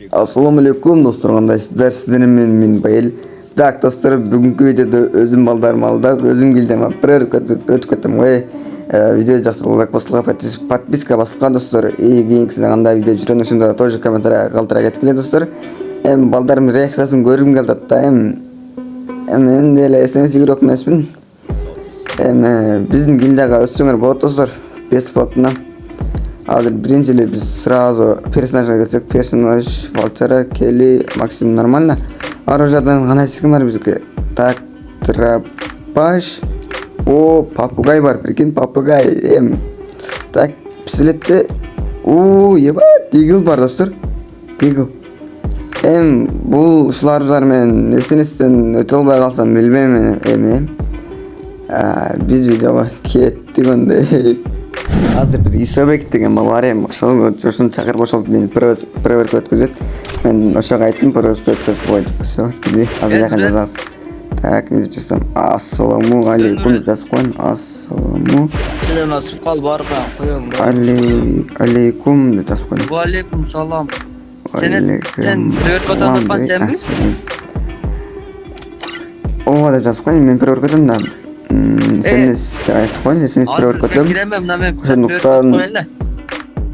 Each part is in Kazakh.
Assalamu alaikum dostlar, kandayсыздар? Sizler мен Байел. Так достар, бүгүнкү видеода өзүм балдарым алдап, өзүм келдим. Бир өтүп кеттим. Видео жақсылык басылга подписка басылган достар. И кийинкисинде кандай видео жүрөт, ошондо тоже комментарий калтыра кеткиле достар. Балдарым реакциясын көргүм келди да. Мен деле эсенси көрөк эмесмин. Биздин гильдияга өтсөңөр болот достар. 5 платына. Азыр биринчиле биз сразу персонажга келсек, персонаж Валчара, Келли, Максим нормально. Оружиядан канайсы ким бар бизге? Так, Трапаш. О, попугай бар, прикинь, попугай. Так, пистолетте. Ебать, Дигл бар достор. Дигл. Бул ушулар менен эсенестен өтө албай калсам билбейм. Биз видеого кеттик ондай. Азыр бир Исабек деген бала бар, ошону чакырып ошол мени проверка өткөзөт. Мен ошого айттым, проверка өткөзүп кой деп. Всё, киди. Азыр жакын жазабыз. Так, не записываем. Ассаламу алейкум деп жазып коюн. Ассаламу. Сен асып кал барга коём. Алейкум деп жазып коюн. Ва алейкум салам. Сен проверкадан тапкан сенби? Ооба деп жазып коюн. Мен проверкадан да. Сен айтып коюн, сен проверка өтөм. Ошондуктан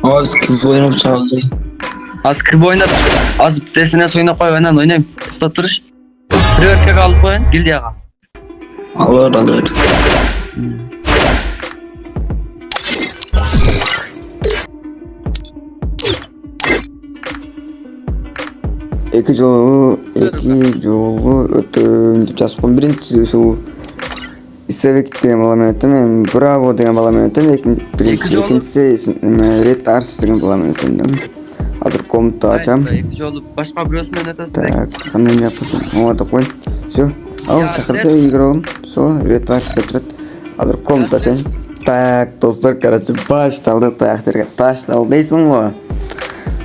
Az kız oynap çaldı. Az kız oynap, az desene oynap koy, ben oynayayım. Tutup duruş. Proverka alıp koyun, gildiyaga. Alır. эки жолу өтөм деп жазып коюн. Биринчиси ушул Исабек деген бала менен өтөм, Браво деген бала менен өтөм, экинчиси Ред Арс деген бала менен өтөм. Азыр комнатты ачам. Эки жолу башка бирөөсү менен өтөсүң. Так, кандай жапасың? Ооба деп коюн. Всё. Ал чакырды игрогун. Всё, Ред Арс деп турат. Азыр комнатты ачайын. Так, достор, короче, башталды, таяктерге ташталды дейсиң го.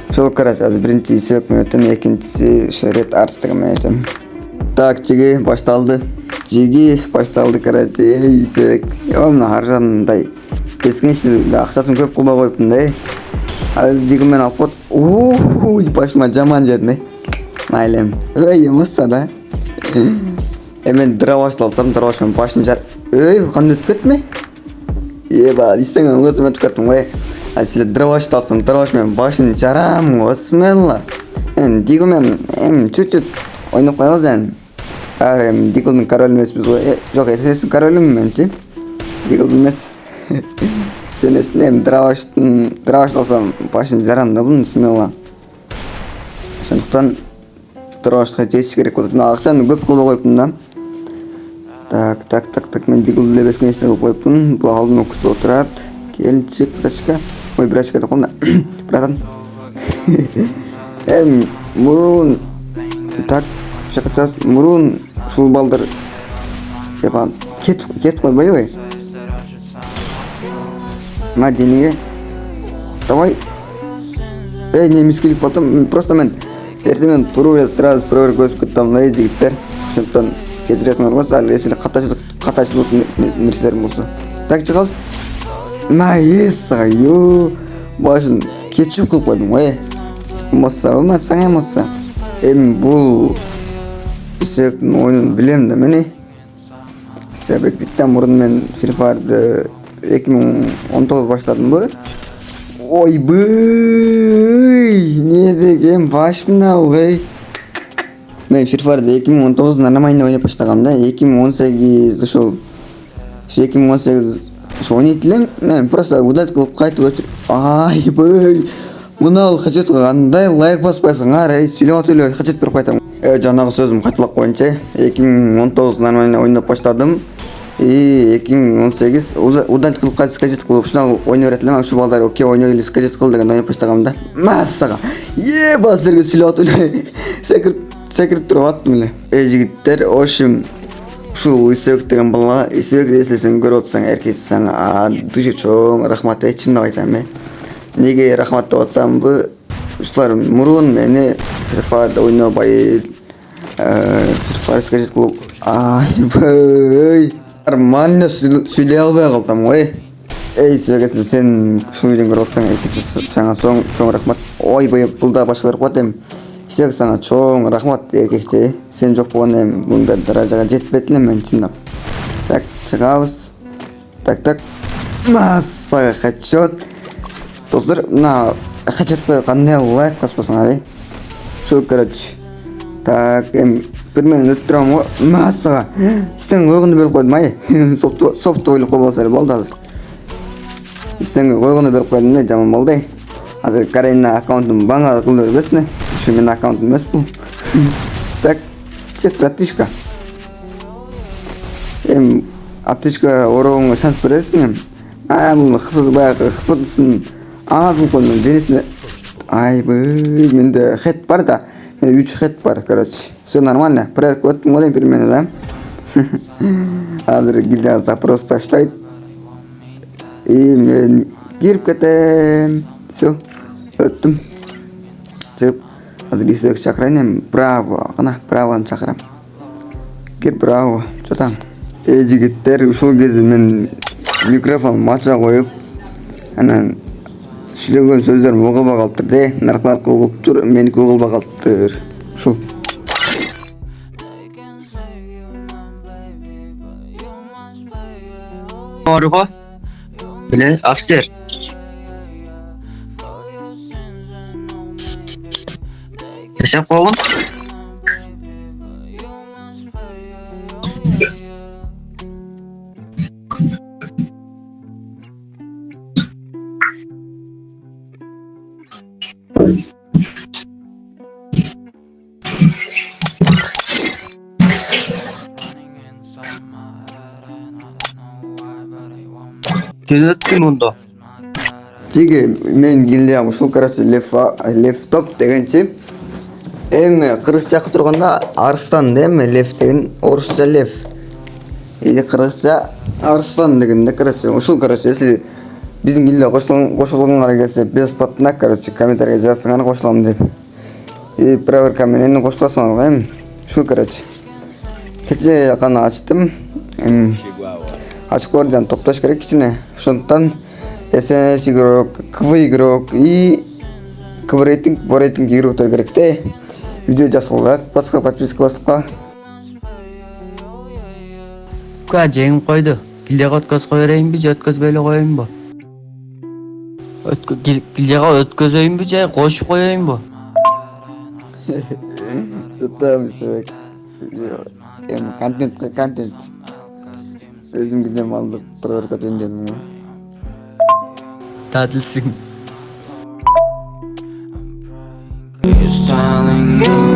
Ошол короче, азыр биринчи Исабек менен өтөм, экинчиси ошо Ред Арс деген менен өтөм. Так, жиги башталды. Короче, Исабек. Мына аржандай бескенчилик акчасын көп кылбай коюптун да. Ал диги менен алып коет. Башыма жаман жедим. Майлем. Эмаса да. Мен дравашты алсам, драваш менен башын жар. Кандай өтүп кеттиме? Еба, истеген өзүм өтүп кеттим го. А силер дравашты алсам, драваш менен башын жарам го. Смелла. Диги менен чуть-чуть ойноп коебуз. Диглдың королі емеспіз ғой. Жоқ, сенестің королім менчи. Диглдың емес. Сенестің дравашты алсам башын жарам да бұның смелла. Сондықтан драваштыға жетіш керек болды. Ақшаны көп қылбай қойыптым да. Так, мен диглды лебескен еште қылып қойыптым. Бұл алдын күтіп отырады. Келчик, брачка. Ой, брачка да қонда. Братан. Мұрын. Так, шақытсыз. Мұрын. Ушул балдар кетип койбойбу? Денеге. Давай. Не мискилик болду. Просто мен эртең туруп сразу проверка өтүп кеттим да жигиттер. Ошондон кечиресиңер го, ал эсиле катачылык нерселерим болсо. Так чыгабыз. Ё. Башын кетип кылып койдум го. Моса. Бул Исабектин оюнун билем да мен. Исабектиктен мурун мен Free Fire'ды 2019 баштадым. Ойбой, не деген башымда ал. Мен Free Fire'ды 2019 нормально ойноп баштагам да. 2018 ошол 2018 ойнойт элем. Мен просто удалить кылып кайтып өчүп. Ойбой. Мына хажет кандай лайк баспайсың, сүйлөп хажет берип кайтам. Жанагы сөзүм кайталап коеюнчу. 2019 нормально ойноп баштадым. 2018 удалить кылып кайтып скажет кылып ушунал ойной берет элем. Ушу балдар окей ойной эле скажет кыл деген ойноп баштагам да. Массага. Еба силерге сүйлөп секирип туруп аттым эле. Жигиттер, ошим ушул Исабек деген бала, Исабек эслесең көрүп атсаң, эркексең, душу чоң рахмат чындап айтам. Неге рахмат деп атсам, ушулар мурун мени Free Fire'да ойнобой, Free Fire скажет кылып, нормально сүйлөй албай калдым го. Исабек, сен ушул видеону көрүп атсаң, сага чоң рахмат. Ойбой, бул да башка берип коет. Исек сага чоң рахмат эркекче. Сен жок болгондо эми мындай даражага жетпет элем мен чындап. Так, чыгабыз. Так. Массага хачот. Достор, мына хачотко кандай лайк баспасыңар, Шо, короче. Так, эми бир менен өтүп турам го. Массага. Истен койгонду берип койдум, Софту ойлоп койбосо эле болду азыр. Истен койгонду берип койдум да, жаман болду. Азыр Карина аккаунтун баңа кылып бербесин. Ушу менин аккаунтум эмес бул. Так, чек братишка. Аптечка орогонго шанс бересиң. Бул хыпыдысын аңасын койдум денесине. Айбый, менде хет бар да. 3 хет бар, короче. Все нормально. Проверка өттүм го бир менен да. Азыр гильдия запрос таштайт. И мен кирип кетем. Все, өттүм. Чыгып, азыр исек чакырайын. Браво, кана бравоны чакырам. Кир, браво. Чотаң. Жигиттер, ушул кезде мен микрофон мача коюп, анан сүйлөгөн сөздөрүм угулбай калыптыр да. Наркалар угулуптур, меники угулбай калыптыр. Ушул. Орго. Биле, офицер. Yaşap oğlum. Yönettim bunda. Тиги мен гильдия ушул, короче, лефтоп дегенчи. Эми кыргызча турганда арстан да, эми лев деген орусча лев. Или кыргызча арстан дегенде, короче, ушул, короче, если биздин гильдия кошулгонго келсе, бесплатно, короче, комментарийге жазсаңар кошулам деп. И проверка менен кошуласыңар го эми. Ушул, короче. Кече гана ачтым. Очколордон топтош керек кичине. Ошондуктан СНС игрок, КВ игрок и КВ рейтинг, рейтинг игроктор керек да. Видео жасалган, баска подписка басылга. Ка жеңип койду. Гильдияга өткөз кое берейинби, же өткөзбөй эле коеюнбу? Гильдияга өткөзөйүнбү же кошуп коеюнбу? Чотам себек. Контент. Өзүм гидем алдып проверка өтөндүм. Tatilsin. It's telling you